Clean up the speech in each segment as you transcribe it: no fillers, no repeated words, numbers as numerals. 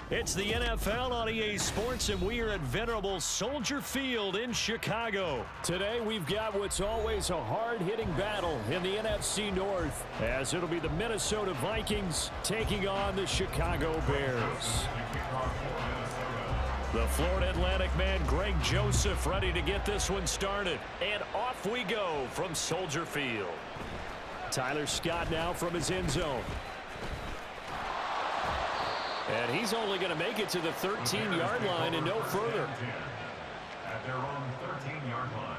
It's the NFL on EA Sports, and we are at venerable Soldier Field in Chicago. Today, we've got what's always a hard-hitting battle in the NFC North, as it'll be the Minnesota Vikings taking on the Chicago Bears. The Florida Atlantic man, Greg Joseph, ready to get this one started. And off we go from Soldier Field. Tyler Scott now from his end zone. And he's only going to make it to the 13-yard line and no further. At their own 13-yard line.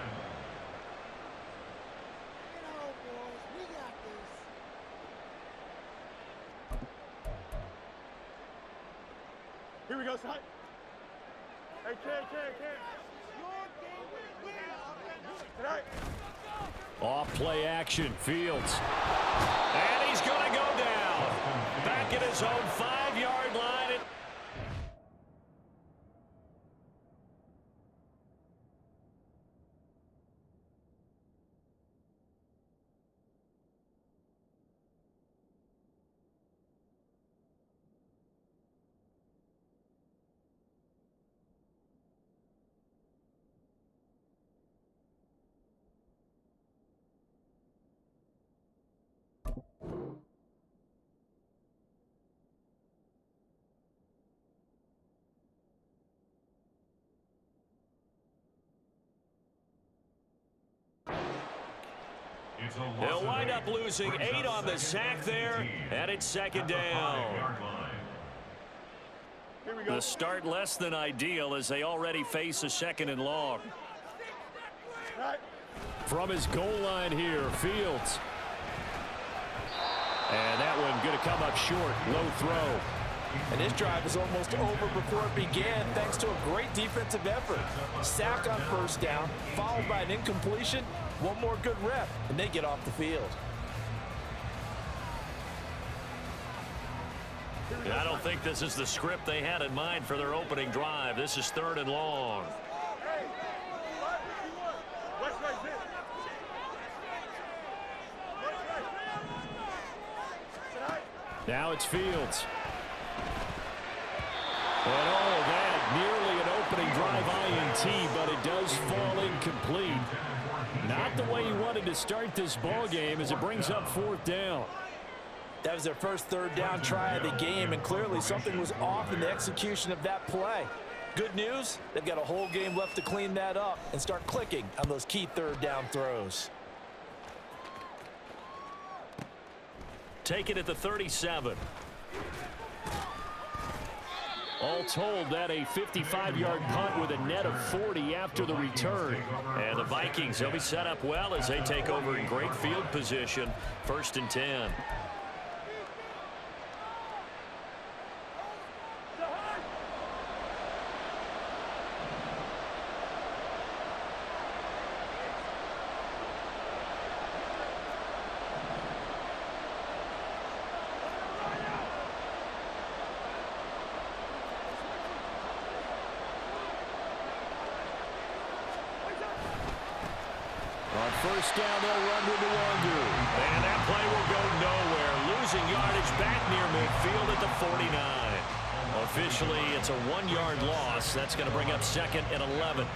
Here we go, son. Hey, Ken. Tonight. Off play action, Fields. And he's going to go down. Back at his own 5-yard line. They'll wind up losing 8 on the sack there, and it's second down. The start less than ideal as they already face a second and long. From his goal line here, Fields. And that one going to come up short, low throw. And this drive is almost over before it began thanks to a great defensive effort. Sack on first down, followed by an incompletion. One more good rep, and they get off the field. I don't think this is the script they had in mind for their opening drive. This is 3rd and long. Now it's Fields. And all of that, nearly an opening drive INT, but it does fall incomplete. Not the way he wanted to start this ball game as it brings up 4th down. That was their first 3rd down try of the game, and clearly something was off in the execution of that play. Good news, they've got a whole game left to clean that up and start clicking on those key 3rd down throws. Take it at the 37. All told, that a 55-yard punt with a net of 40 after the return. And the Vikings, they'll be set up well as they take over in great field position. 1st and 10. First down, they'll run with the Wonder. And that play will go nowhere. Losing yardage back near midfield at the 49. Officially, it's a 1-yard loss. That's going to bring up 2nd and 11.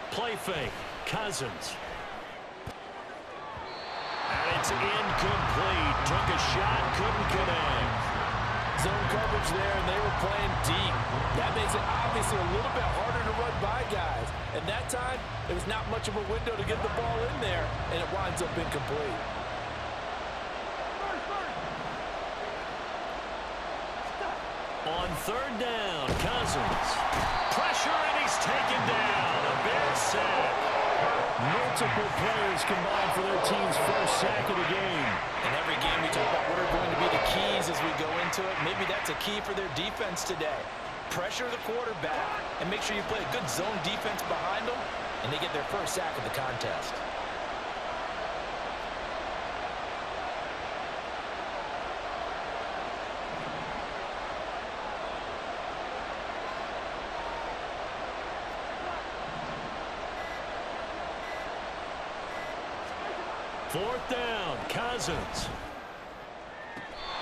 Play fake. Cousins. And it's incomplete. Took a shot, couldn't connect. Zone coverage there, and they were playing deep. That makes it obviously a little bit harder to run by guys. And that time, there was not much of a window to get the ball in there, and it winds up incomplete. On 3rd down, Cousins. Pressure, and he's taken down. A Bears sack. Multiple players combined for their team's first sack of the game. In every game, we talk about what are going to be the keys as we go into it. Maybe that's a key for their defense today. Pressure the quarterback and make sure you play a good zone defense behind them, and they get their first sack of the contest. 4th down, Cousins.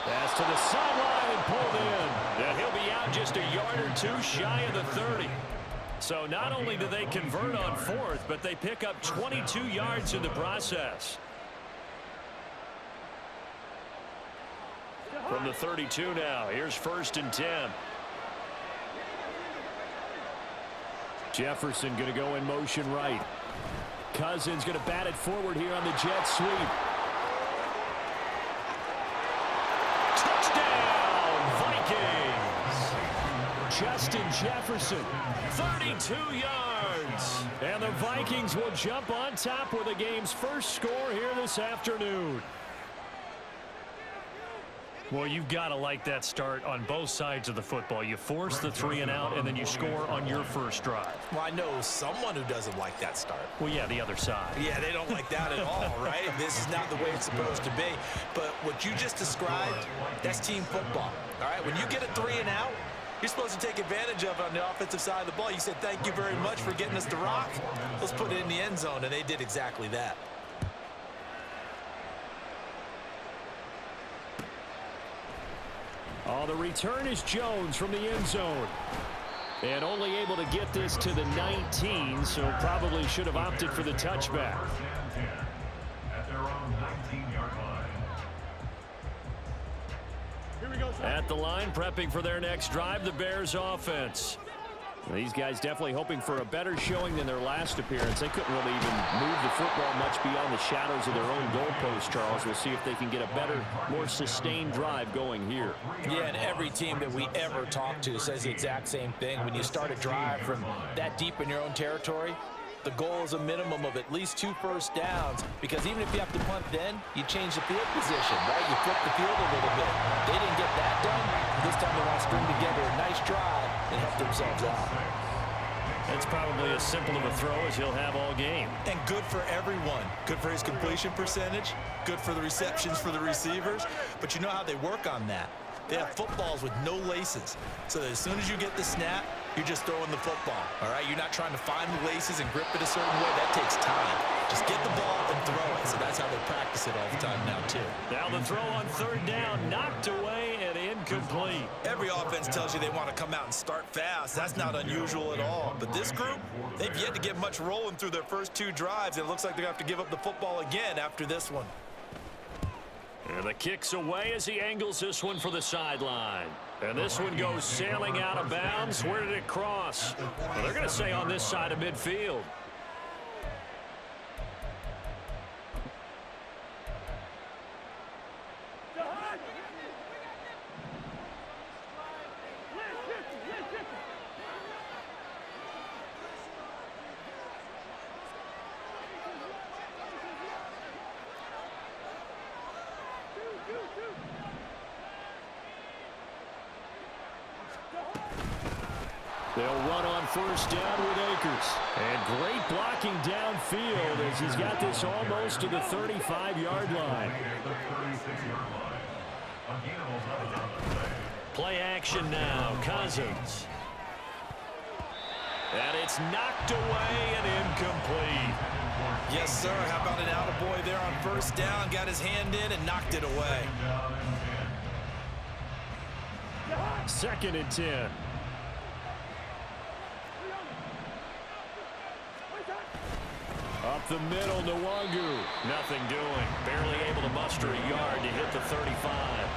Pass to the sideline and pulled in. And he'll be out just a yard or two shy of the 30. So not only do they convert on 4th, but they pick up 22 yards in the process. From the 32 now, here's 1st and 10. Jefferson going to go in motion right. Cousins going to bat it forward here on the jet sweep. Touchdown, Vikings! Justin Jefferson, 32 yards. And the Vikings will jump on top with the game's first score here this afternoon. Well, you've got to like that start on both sides of the football. You force the 3 and out, and then you score on your first drive. Well, I know someone who doesn't like that start. Well, yeah, the other side. Yeah, they don't like that at all, right? This is not the way it's supposed to be. But what you just described, that's team football, all right? When you get a 3 and out, you're supposed to take advantage of it on the offensive side of the ball. You said, thank you very much for getting us the rock. Let's put it in the end zone, and they did exactly that. Oh, the return is Jones from the end zone. And only able to get this to the 19, so probably should have opted for the touchback. At their own 19-yard line. Here we go, At the line, prepping for their next drive, the Bears offense. These guys definitely hoping for a better showing than their last appearance. They couldn't really even move the football much beyond the shadows of their own goalpost, Charles. We'll see if they can get a better, more sustained drive going here. Yeah, and every team that we ever talk to says the exact same thing. When you start a drive from that deep in your own territory, the goal is a minimum of at least 2 first downs, because even if you have to punt then, you change the field position, right? You flip the field a little bit. They didn't get that done. This time they want to string together a nice drive and help themselves out. That's probably as simple of a throw as he'll have all game. And good for everyone. Good for his completion percentage. Good for the receptions for the receivers. But you know how they work on that. They have footballs with no laces. So that as soon as you get the snap, you're just throwing the football. All right? You're not trying to find the laces and grip it a certain way. That takes time. Just get the ball and throw it. So that's how they practice it all the time now, too. Now the throw on 3rd down, knocked away and incomplete. Every offense tells you they want to come out and start fast. That's not unusual at all. But this group, they've yet to get much rolling through their first 2 drives. And it looks like they're going to have to give up the football again after this one. And the kick's away as he angles this one for the sideline. And this one goes sailing out of bounds. Where did it cross? Well, they're going to say on this side of midfield. They'll run on 1st down with Akers. And great blocking downfield as he's got this almost to the 35-yard line. Play action now. Cousins. And it's knocked away and incomplete. Yes, sir. How about an attaboy there on 1st down? Got his hand in and knocked it away. 2nd and 10. Up the middle, Nwangu. Nothing doing. Barely able to muster a yard to hit the 35.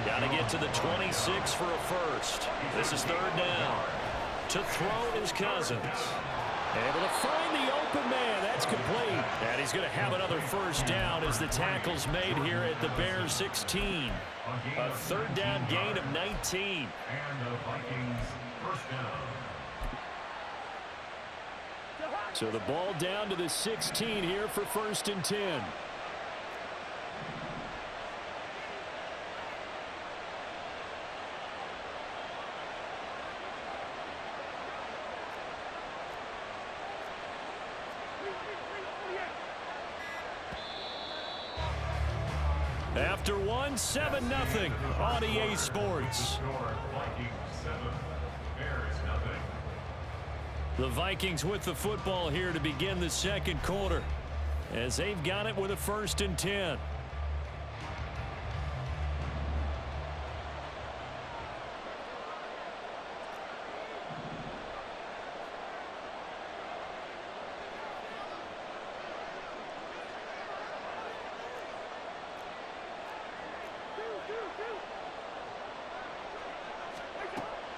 Got to get to the 26 for a first. This is 3rd down. To throw is Cousins. Able to find the open man. That's complete. And he's going to have another 1st down as the tackle's made here at the Bears 16. A 3rd down gain of 19. And the Vikings 1st down. So the ball down to the 16 here for 1st and 10. After 7-0 on EA Sports. The Vikings with the football here to begin the 2nd quarter. as they've got it with a 1st and 10.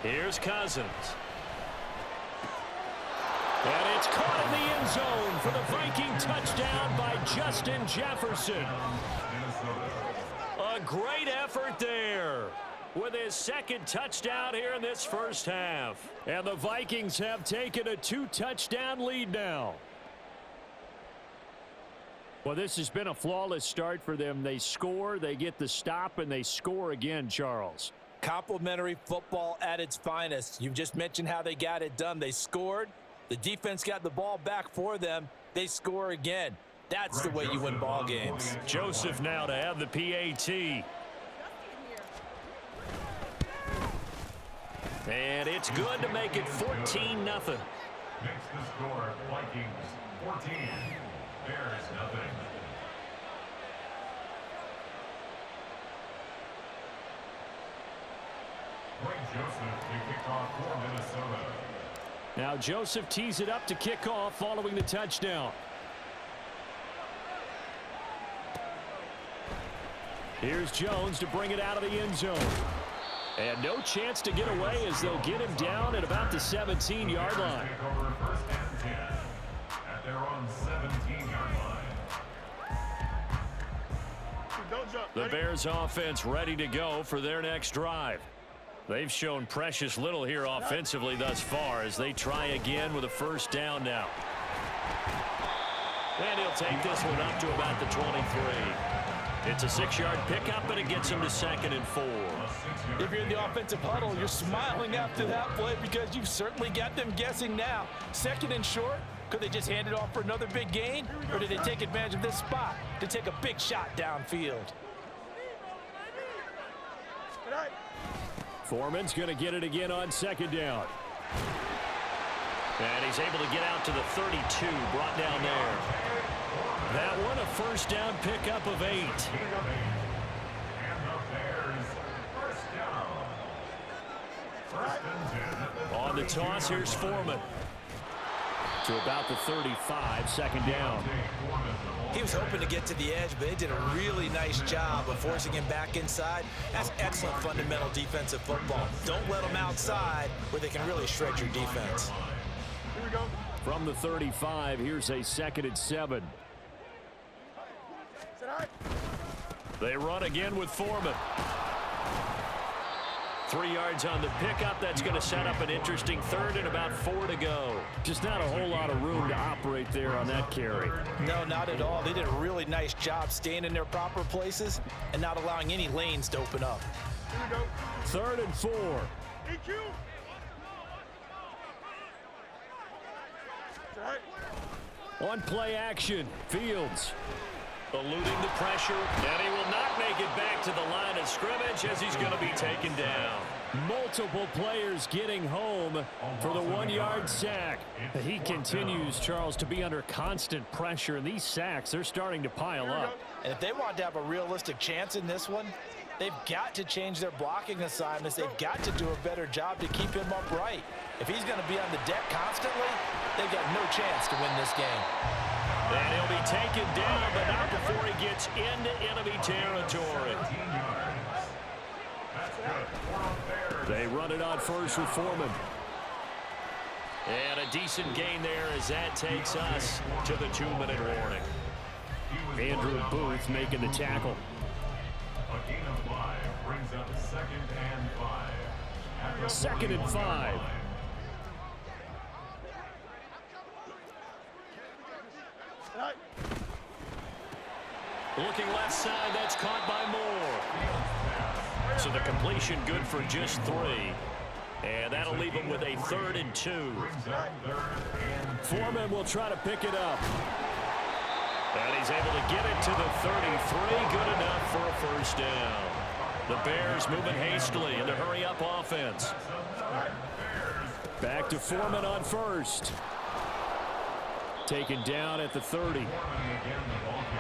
Here's Cousins. And it's caught in the end zone for the Viking touchdown by Justin Jefferson. A great effort there with his 2nd touchdown here in this first half. And the Vikings have taken a 2-touchdown lead now. Well, this has been a flawless start for them. They score, they get the stop, and they score again, Charles. Complimentary football at its finest. You've just mentioned how they got it done. They scored. The defense got the ball back for them. They score again. That's the way you win ball games. Joseph now to have the PAT. And it's good to make it 14-0. Makes the score Vikings 14, Bears nothing. Joseph to kick off for Minnesota. Now Joseph tees it up to kick off following the touchdown. Here's Jones to bring it out of the end zone. And no chance to get away as they'll get him down at about the 17-yard line. Take over 1st and 10 at their own 17-yard line. Don't jump. The Bears offense ready to go for their next drive. They've shown precious little here offensively thus far as they try again with a 1st down now. And he'll take this one up to about the 23. It's a 6-yard pickup, and it gets him to 2nd and 4. If you're in the offensive huddle, you're smiling after that play because you've certainly got them guessing now. 2nd and short. Could they just hand it off for another big gain? Or did they take advantage of this spot to take a big shot downfield? Foreman's going to get it again on 2nd down. And he's able to get out to the 32, brought down there. That one a 1st down pickup of 8. And the Bears 1st down. 1st and 10. On the toss, here's Foreman. To about the 35, 2nd down. He was hoping to get to the edge, but they did a really nice job of forcing him back inside. That's excellent fundamental defensive football. Don't let them outside where they can really shred your defense. Here we go. From the 35, here's a 2nd and 7. They run again with Foreman. 3 yards on the pickup. That's going to set up an interesting 3rd and about 4 to go. Just not a whole lot of room to operate there on that carry. No, not at all. They did a really nice job staying in their proper places and not allowing any lanes to open up. Here we go. 3rd and 4. EQ. On play action, Fields eluding the pressure, and he will not make it back to the line of scrimmage as he's going to be taken down. Multiple players getting home for the 1-yard sack. He continues, Charles, to be under constant pressure, and these sacks, they're starting to pile up. And if they want to have a realistic chance in this one, they've got to change their blocking assignments. They've got to do a better job to keep him upright. If he's going to be on the deck constantly, they've got no chance to win this game. And he'll be taken down, but not before he gets into enemy territory. They run it on 1st with Foreman. And a decent gain there as that takes us to the 2-minute warning. Andrew Booth making the tackle. A gain of 5 brings up 2nd and 5. 2nd and 5. Looking left side, that's caught by Moore. So the completion good for just 3. And that'll leave him with a 3rd and 2. Foreman will try to pick it up. And he's able to get it to the 33. Good enough for a 1st down. The Bears moving hastily in the hurry-up offense. Back to Foreman on 1st. taken down at the 30.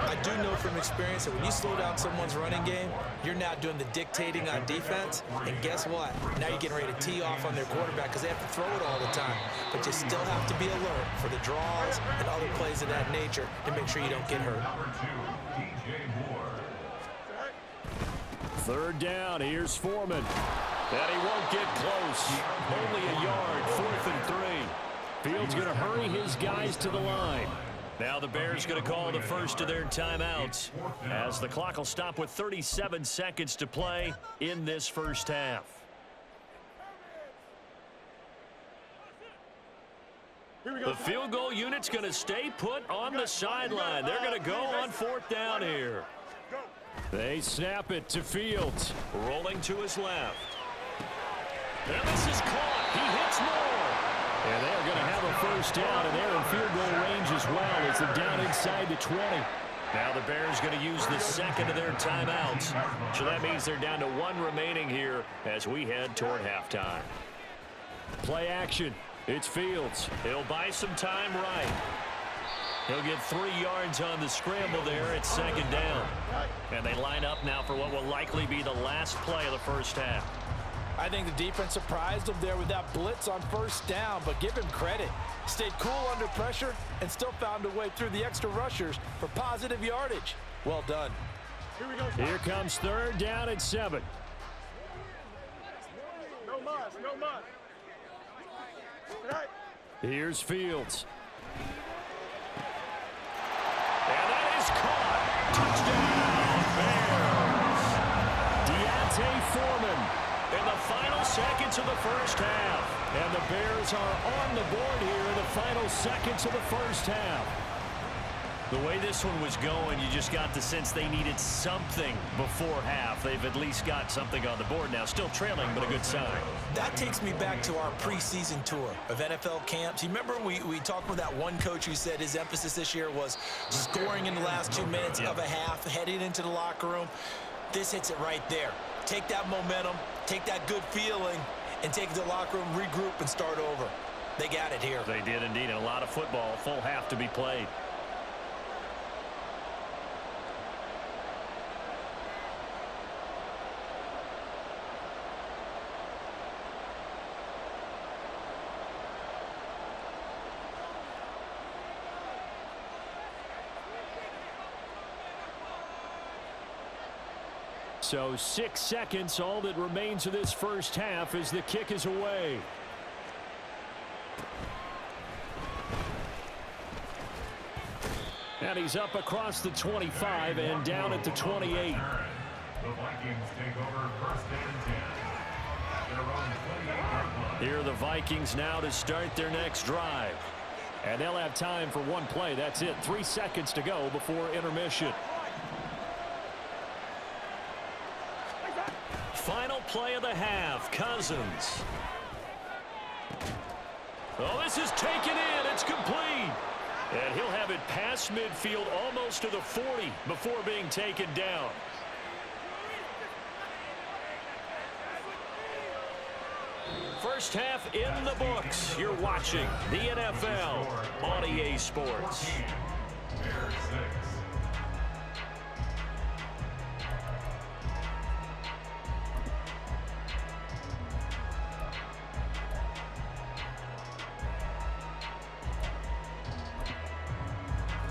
I do know from experience that when you slow down someone's running game, you're now doing the dictating on defense. And guess what? Now you're getting ready to tee off on their quarterback because they have to throw it all the time. But you still have to be alert for the draws and other plays of that nature to make sure you don't get hurt. Third down, here's Foreman. And he won't get close. Only a yard, 4th and 3. Fields going to hurry his guys to the line. Now the Bears going to call the first of their timeouts as the clock will stop with 37 seconds to play in this first half. The field goal unit's going to stay put on the sideline. They're going to go on 4th down here. They snap it to Fields. Rolling to his left. And this is caught. He hits more. And they're going to have a first down, and they're in field goal range as well as they're down inside the 20. Now the Bears going to use the second of their timeouts. So that means they're down to 1 remaining here as we head toward halftime. Play action. It's Fields. He'll buy some time right. He'll get 3 yards on the scramble there at 2nd down. And they line up now for what will likely be the last play of the first half. I think the defense surprised him there with that blitz on 1st down, but give him credit. Stayed cool under pressure and still found a way through the extra rushers for positive yardage. Well done. Here comes 3rd down and 7. No muss, no muss. Here's Fields. And that is caught. Touchdown, Bears. Deontay Foreman in the final seconds of the first half. And the Bears are on the board here in the final seconds of the first half. The way this one was going, you just got the sense they needed something before half. They've at least got something on the board now. Still trailing, but a good sign. That takes me back to our preseason tour of NFL camps. You remember we talked with that one coach who said his emphasis this year was scoring in the last 2 minutes of a half, heading into the locker room. This hits it right there. Take that momentum, take that good feeling, and take it to the locker room, regroup, and start over. They got it here. They did indeed, and a lot of football, full half to be played. So 6 seconds, all that remains of this first half as the kick is away. And he's up across the 25 and down at the 28. The Vikings take over 1st and 10. Their own 28-yard line. Here are the Vikings now to start their next drive. And they'll have time for 1 play. That's it. 3 seconds to go before intermission. Final play of the half, Cousins. Oh, this is taken in. It's complete. And he'll have it past midfield almost to the 40 before being taken down. First half in the books. You're watching the NFL on EA Sports. Bears 6.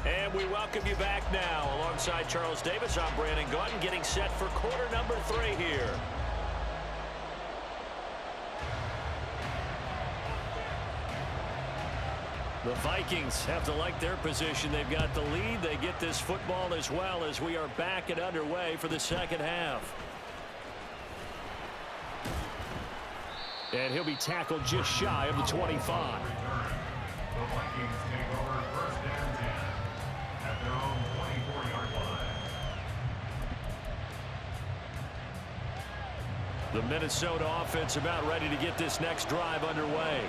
And we welcome you back now. Alongside Charles Davis, I'm Brandon Gaudin, getting set for quarter number 3 here. The Vikings have to like their position. They've got the lead. They get this football as well as we are back and underway for the second half. And he'll be tackled just shy of the 25. The Vikings take over 1st and 10 at their own 24-yard line. The Minnesota offense about ready to get this next drive underway.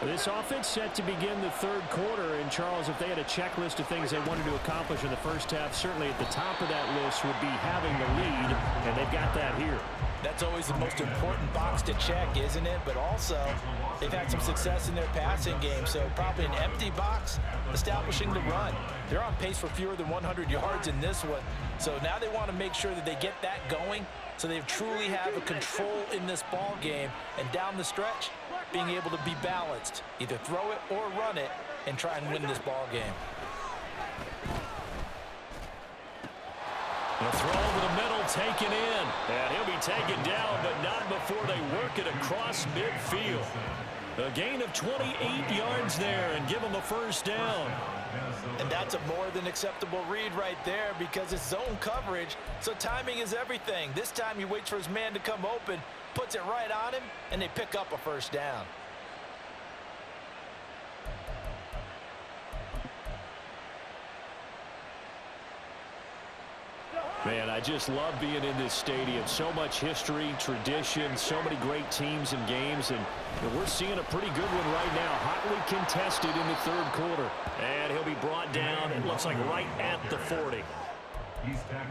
This offense set to begin the 3rd quarter. And, Charles, if they had a checklist of things they wanted to accomplish in the first half, certainly at the top of that list would be having the lead, and they've got that here. That's always the most important box to check, isn't it? But also, they've had some success in their passing game, so probably an empty box establishing the run. They're on pace for fewer than 100 yards in this one, so now they want to make sure that they get that going so they truly have a control in this ball game, and down the stretch, being able to be balanced, either throw it or run it, and try and win this ball game. The throw over the middle, taken in. And he'll be taken down, but not before they work it across midfield. A gain of 28 yards there and give him a first down. And that's a more than acceptable read right there because it's zone coverage, so timing is everything. This time he waits for his man to come open, puts it right on him, and they pick up a first down. Man, I just love being in this stadium. So much history, tradition, so many great teams and games, and we're seeing a pretty good one right now. Hotly contested in the third quarter. And he'll be brought down, it looks like right at the 40.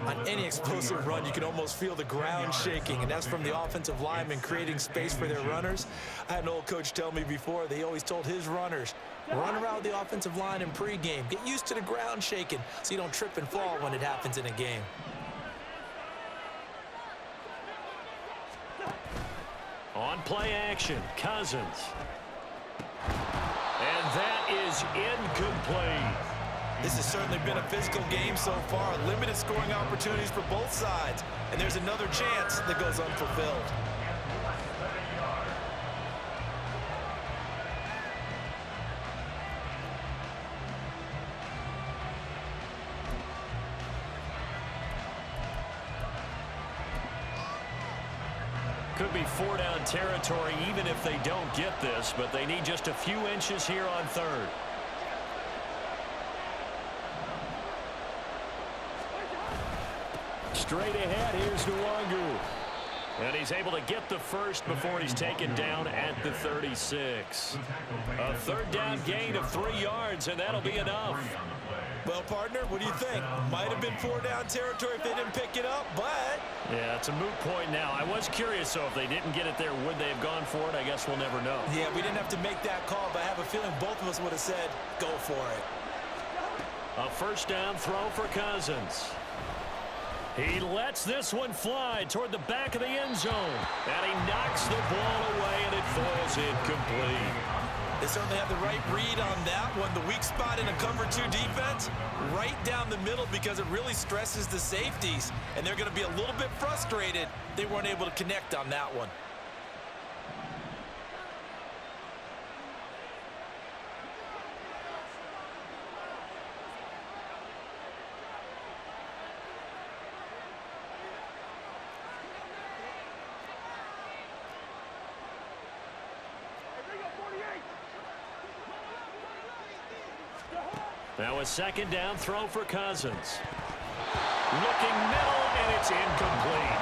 On any explosive run, you can almost feel the ground shaking, and that's from the offensive linemen creating space for their runners. I had an old coach tell me before, they always told his runners, run around the offensive line in pregame. Get used to the ground shaking so you don't trip and fall when it happens in a game. On play action, Cousins. And that is incomplete. This has certainly been a physical game so far. Limited scoring opportunities for both sides. And there's another chance that goes unfulfilled. Could be 4-down territory even if they don't get this, but they need just a few inches here on third. Straight ahead, here's Nwangu. And he's able to get the first before he's taken down at the 36. A third down gain of 3 yards, and that'll be enough. Well, partner, what do you think? Might have been 4-down territory if they didn't pick it up, but... Yeah, it's a moot point now. I was curious, so if they didn't get it there, would they have gone for it? I guess we'll never know. Yeah, we didn't have to make that call, but I have a feeling both of us would have said, go for it. A first down throw for Cousins. He lets this one fly toward the back of the end zone. And he knocks the ball away, and it falls incomplete. They certainly have the right read on that one. The weak spot in a cover 2 defense, right down the middle because it really stresses the safeties. And they're going to be a little bit frustrated they weren't able to connect on that one. Now a second down throw for Cousins. Looking middle, and it's incomplete.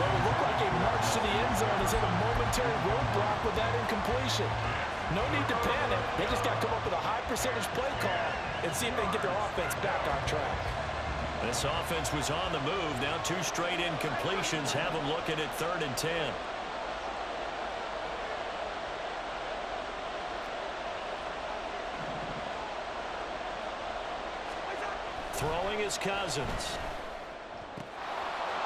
Well, it looked like a march to the end zone is in a momentary roadblock with that incompletion. No need to panic. They just got to come up with a high percentage play call and see if they can get their offense back on track. This offense was on the move. Now 2 straight incompletions have them looking at 3rd and 10. Throwing is Cousins.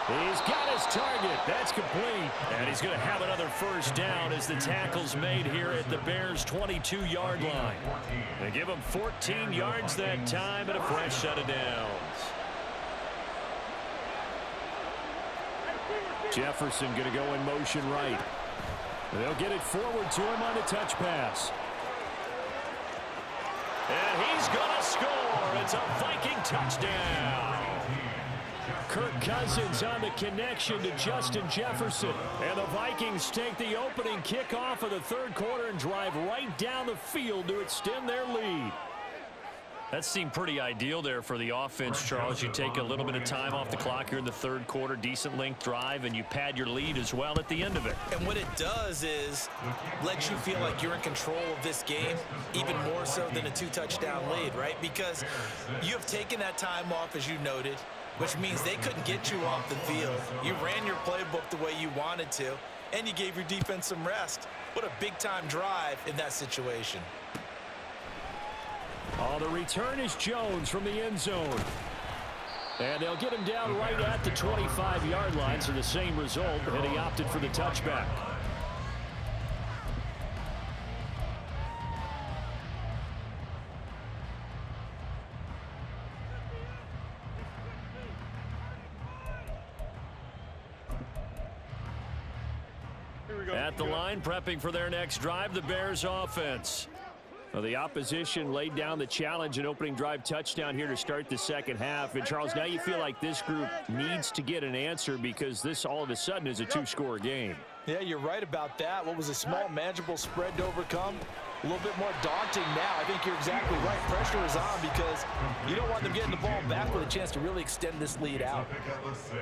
He's got his target. That's complete. And he's going to have another first down as the tackle's made here at the Bears' 22-yard line. They give him 14 yards that time and a fresh set of downs. Jefferson going to go in motion right. They'll get it forward to him on a touch pass. And he's going to score. It's a Viking touchdown. Kirk Cousins on the connection to Justin Jefferson. And the Vikings take the opening kickoff of the third quarter and drive right down the field to extend their lead. That seemed pretty ideal there for the offense, Charles. You take a little bit of time off the clock here in the third quarter, decent length drive, and you pad your lead as well at the end of it. And what it does is let you feel like you're in control of this game, even more so than a 2-touchdown lead, right? Because you have taken that time off, as you noted. which means they couldn't get you off the field. You ran your playbook the way you wanted to, and you gave your defense some rest. What a big-time drive in that situation. Oh, the return is Jones from the end zone. And they'll get him down right at the 25-yard line, so the same result, and he opted for the touchback. At the line, prepping for their next drive, the Bears offense. Well, the opposition laid down the challenge and opening drive touchdown here to start the second half. And, Charles, now you feel like this group needs to get an answer because this all of a sudden is a two-score game. Yeah, you're right about that. What was a small, manageable spread to overcome, a little bit more daunting now. I think you're exactly right. Pressure is on because you don't want them getting the ball back with a chance to really extend this lead out. Pick up a 6.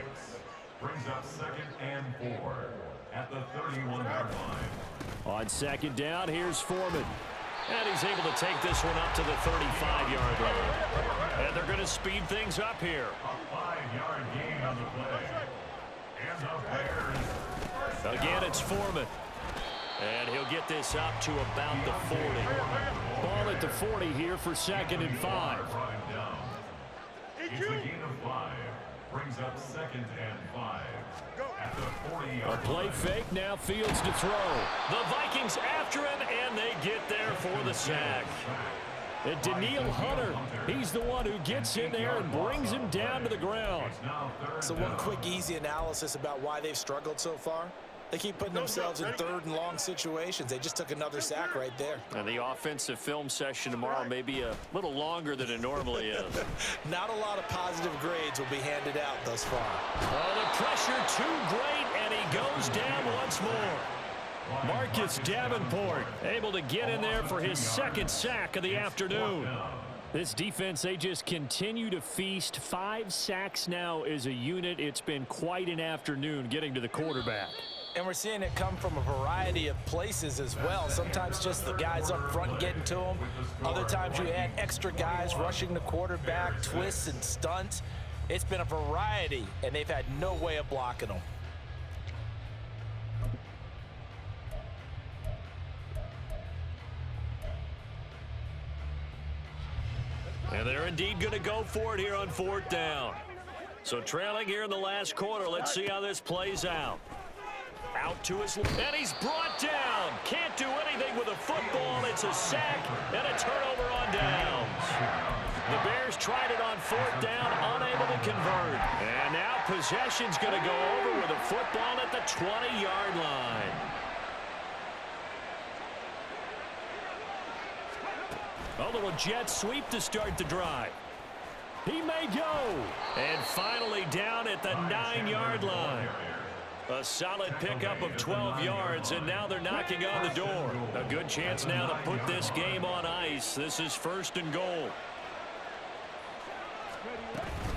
Brings up 2nd and 4 at the 31-yard line. On second down, here's Foreman. And he's able to take this one up to the 35-yard line. And they're going to speed things up here. A 5-yard gain on the play. And the Bears. Again, it's Foreman. And he'll get this up to about the 40. Ball at the 40 here for 2nd and 5. It's a gain of 5. Brings up 2nd and 5. At the 40-yard A play fake, now Fields to throw. The Vikings after him, and they get there for the sack. And Daniil Hunter, he's the one who gets in there and brings him down to the ground. So one quick, easy analysis about why they've struggled so far. They keep putting themselves in 3rd and long situations. They just took another sack right there. And the offensive film session tomorrow may be a little longer than it normally is. Not a lot of positive grades will be handed out thus far. Oh, the pressure too great, and he goes down once more. Marcus Davenport able to get in there for his 2nd sack of the afternoon. This defense, they just continue to feast. 5 sacks now as a unit. It's been quite an afternoon getting to the quarterback. And we're seeing it come from a variety of places as well. Sometimes just the guys up front getting to him. Other times you add extra guys rushing the quarterback, twists and stunts. It's been a variety, and they've had no way of blocking them. And they're indeed going to go for it here on 4th down. So trailing here in the last quarter. Let's see how this plays out. Out to his left, and he's brought down. Can't do anything with a football. It's a sack and a turnover on downs. The Bears tried it on 4th down, unable to convert. And now possession's going to go over with a football at the 20-yard line. A little jet sweep to start the drive. He may go. And finally down at the 9-yard line. A solid pickup of 12 yards, and now they're knocking on the door. A good chance now to put this game on ice. This is 1st and goal.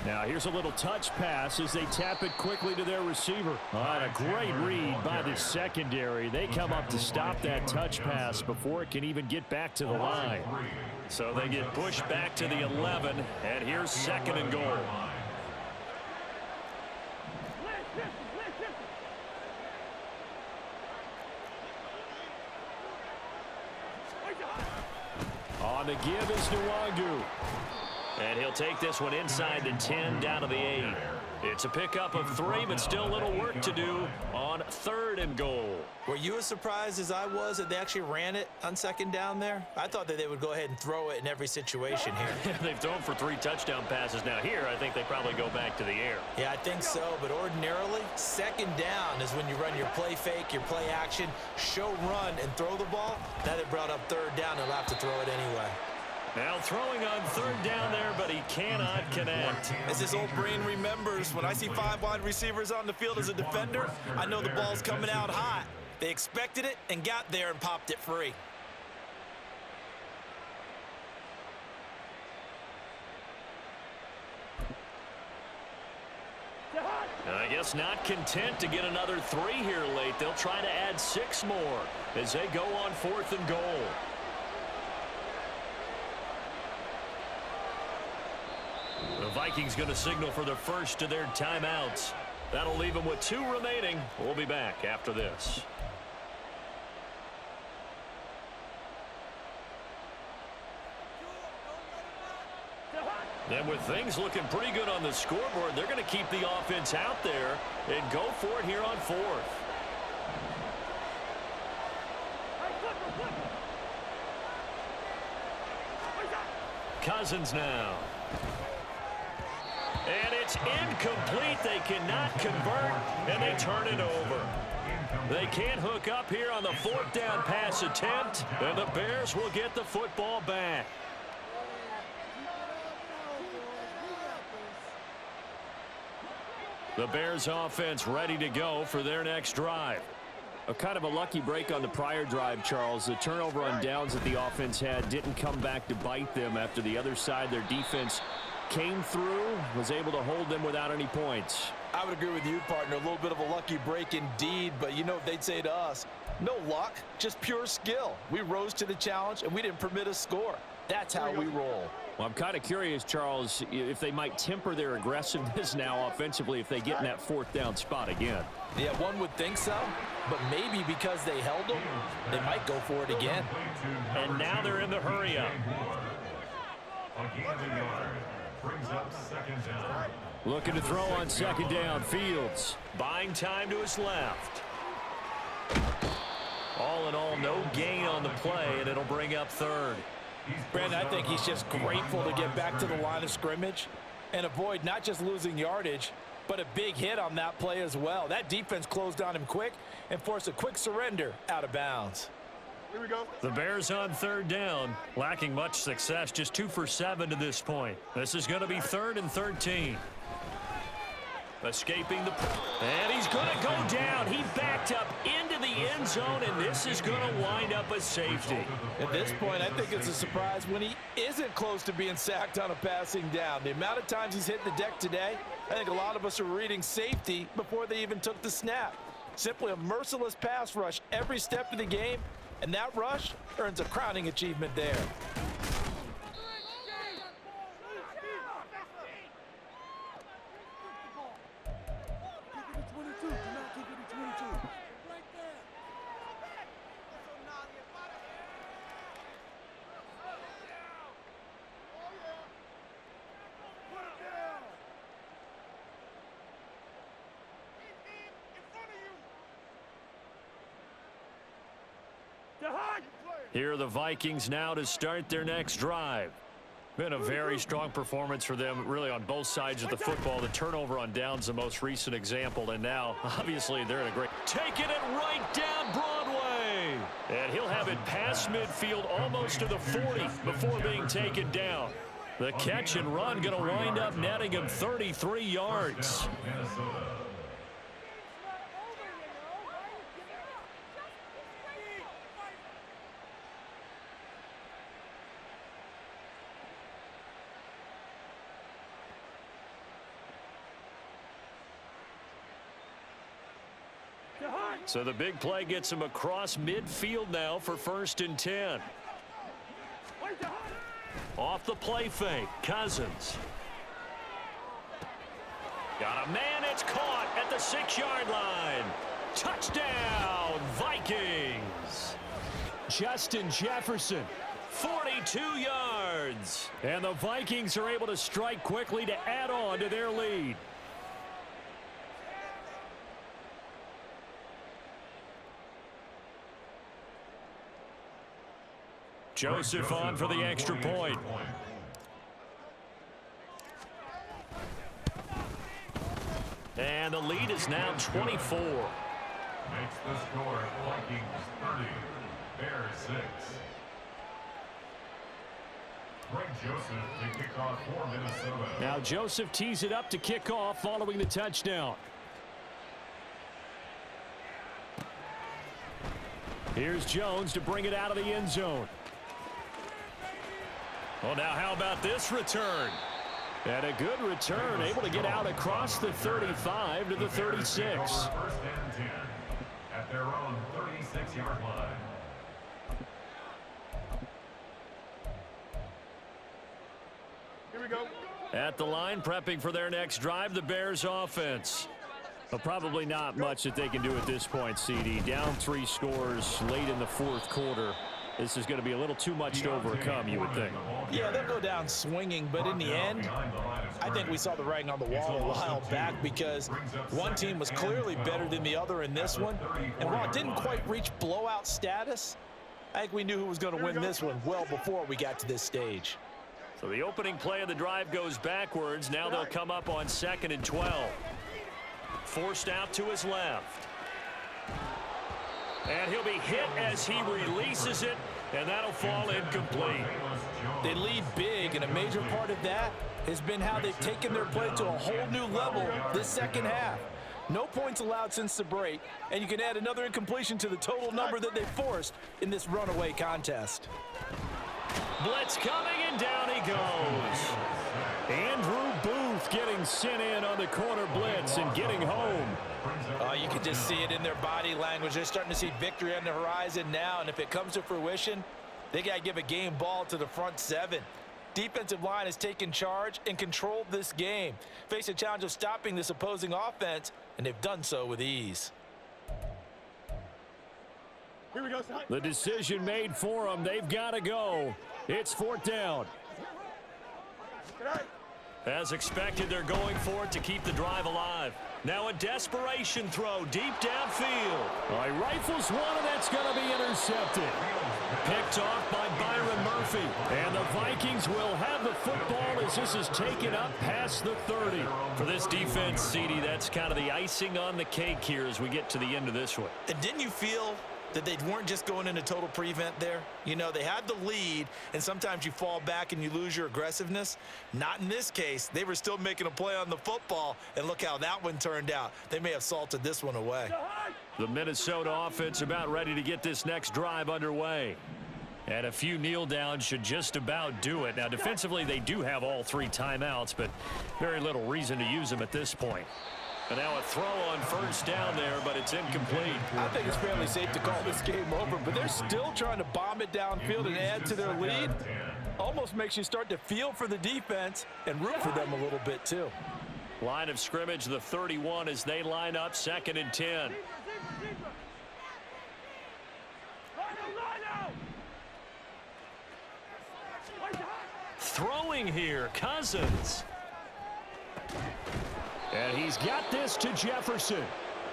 Now here's a little touch pass as they tap it quickly to their receiver. A great read by the secondary. They come up to stop that touch pass before it can even get back to the line. So they get pushed back to the 11, and here's 2nd and goal. On the give is Nwangu. And he'll take this one inside the 10 down to the 8. It's a pickup of 3, but still a little work to do on 3rd and goal. Were you as surprised as I was that they actually ran it on 2nd down there? I thought that they would go ahead and throw it in every situation here. They've thrown for 3 touchdown passes now. Here, I think they probably go back to the air. Yeah, I think so, but ordinarily, 2nd down is when you run your play fake, your play action, show run, and throw the ball. Now they brought up 3rd down, they'll have to throw it anyway. Now throwing on 3rd down there, but he cannot connect. As his old brain remembers, when I see 5 wide receivers on the field as a defender, I know the ball's coming out hot. They expected it and got there and popped it free. I guess not content to get another 3 here late. They'll try to add 6 more as they go on 4th and goal. The Vikings going to signal for the first of their timeouts. That'll leave them with 2 remaining. We'll be back after this. And with things looking pretty good on the scoreboard, they're going to keep the offense out there and go for it here on 4th. Cousins now. And it's incomplete. They cannot convert, and they turn it over. They can't hook up here on the 4th down pass attempt, and the Bears will get the football back. The Bears offense ready to go for their next drive. A kind of a lucky break on the prior drive, Charles. The turnover on downs that the offense had didn't come back to bite them after the other side. Their defense came through, was able to hold them without any points. I would agree with you, partner. A little bit of a lucky break indeed, but you know what they'd say to us? No luck, just pure skill. We rose to the challenge, and we didn't permit a score. That's how we roll. Well, I'm kind of curious, Charles, if they might temper their aggressiveness now offensively if they get in that 4th down spot again. Yeah, one would think so, but maybe because they held them, they might go for it again. And now they're in the hurry-up. Brings up 2nd down. Looking to throw on 2nd down. Fields buying time to his left. All in all, no gain on the play, and it'll bring up 3rd. Brandon, I think he's just grateful to get back to the line of scrimmage and avoid not just losing yardage, but a big hit on that play as well. That defense closed on him quick and forced a quick surrender out of bounds. Here we go. The Bears on 3rd down, lacking much success, just 2 for 7 to this point. This is going to be 3rd and 13. Escaping the... And he's going to go down. He backed up into the end zone, and this is going to wind up a safety. At this point, I think it's a surprise when he isn't close to being sacked on a passing down. The amount of times he's hit the deck today, I think a lot of us are reading safety before they even took the snap. Simply a merciless pass rush every step of the game, and that rush earns a crowning achievement there. Here are the Vikings now to start their next drive. Been a very strong performance for them, really, on both sides of the football. The turnover on downs, the most recent example, and now, obviously, they're in a great... Taking it right down Broadway! And he'll have it past midfield almost to the 40 before being taken down. The catch and run going to wind up netting him 33 yards. So the big play gets him across midfield now for 1st and 10. Off the play fake, Cousins. Got a man, it's caught at the 6-yard line. Touchdown, Vikings. Justin Jefferson, 42 yards. And the Vikings are able to strike quickly to add on to their lead. Joseph on for the extra point. And the lead is now 24. Makes the score Vikings 30, Bears 6. Greg Joseph to kick off for Minnesota. Now Joseph tees it up to kick off following the touchdown. Here's Jones to bring it out of the end zone. Well, now how about this return? And a good return, able to get out across the 35 to the 36. 1st and 10 at their own 36-yard line. Here we go. At the line, prepping for their next drive, the Bears offense. But probably not much that they can do at this point, CD. Down 3 scores late in the fourth quarter. This is going to be a little too much to overcome, you would think. Yeah, they'll go down swinging, but in the end, I think we saw the writing on the wall a while back because one team was clearly better than the other in this one. And while it didn't quite reach blowout status, I think we knew who was going to win this one well before we got to this stage. So the opening play of the drive goes backwards. Now they'll come up on 2nd and 12. Forced out to his left. And he'll be hit as he releases it, and that'll fall incomplete. They lead big, and a major part of that has been how they've taken their play to a whole new level this second half. No points allowed since the break, and you can add another incompletion to the total number that they forced in this runaway contest. Blitz coming, and down he goes. Andrew Booth getting sent in on the corner blitz and getting home. You can just see it in their body language. They're starting to see victory on the horizon now, and if it comes to fruition, they got to give a game ball to the front 7. Defensive line has taken charge and controlled this game. Face a challenge of stopping this opposing offense, and they've done so with ease. Here we go, son. The decision made for them. They've got to go. It's 4th down. As expected, they're going for it to keep the drive alive. Now a desperation throw deep downfield. He rifles one, and that's going to be intercepted. Picked off by Byron Murphy. And the Vikings will have the football as this is taken up past the 30. For this defense, CD, that's kind of the icing on the cake here as we get to the end of this one. And didn't you feel that they weren't just going into total prevent there? You know, they had the lead, and sometimes you fall back and you lose your aggressiveness. Not in this case. They were still making a play on the football, and look how that one turned out. They may have salted this one away. The Minnesota offense about ready to get this next drive underway. And a few kneel downs should just about do it. Now, defensively, they do have all 3 timeouts, but very little reason to use them at this point. And now a throw on 1st down there, but it's incomplete. I think it's fairly safe to call this game over, but they're still trying to bomb it downfield and add to their lead. Almost makes you start to feel for the defense and root for them a little bit, too. Line of scrimmage, the 31 as they line up 2nd and 10. Throwing here, Cousins. And he's got this to Jefferson.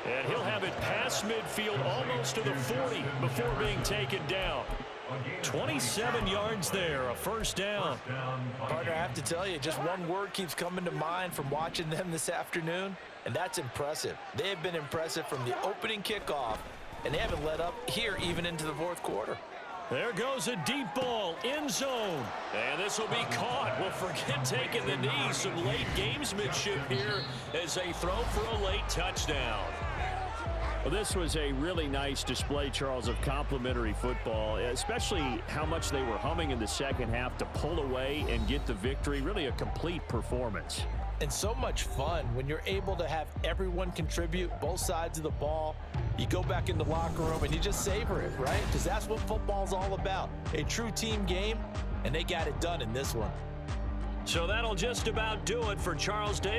And he'll have it past midfield almost to the 40 before being taken down. 27 yards there, a 1st down. Partner, I have to tell you, just one word keeps coming to mind from watching them this afternoon, and that's impressive. They have been impressive from the opening kickoff, and they haven't let up here even into the 4th quarter. There goes a deep ball, end zone. And this will be caught. We'll forget taking the knee. Some late gamesmanship here as they throw for a late touchdown. Well, this was a really nice display, Charles, of complimentary football, especially how much they were humming in the second half to pull away and get the victory. Really a complete performance. And so much fun when you're able to have everyone contribute, both sides of the ball. You go back in the locker room and you just savor it, right? Because that's what football's all about. A true team game, and they got it done in this one. So that'll just about do it for Charles Davis.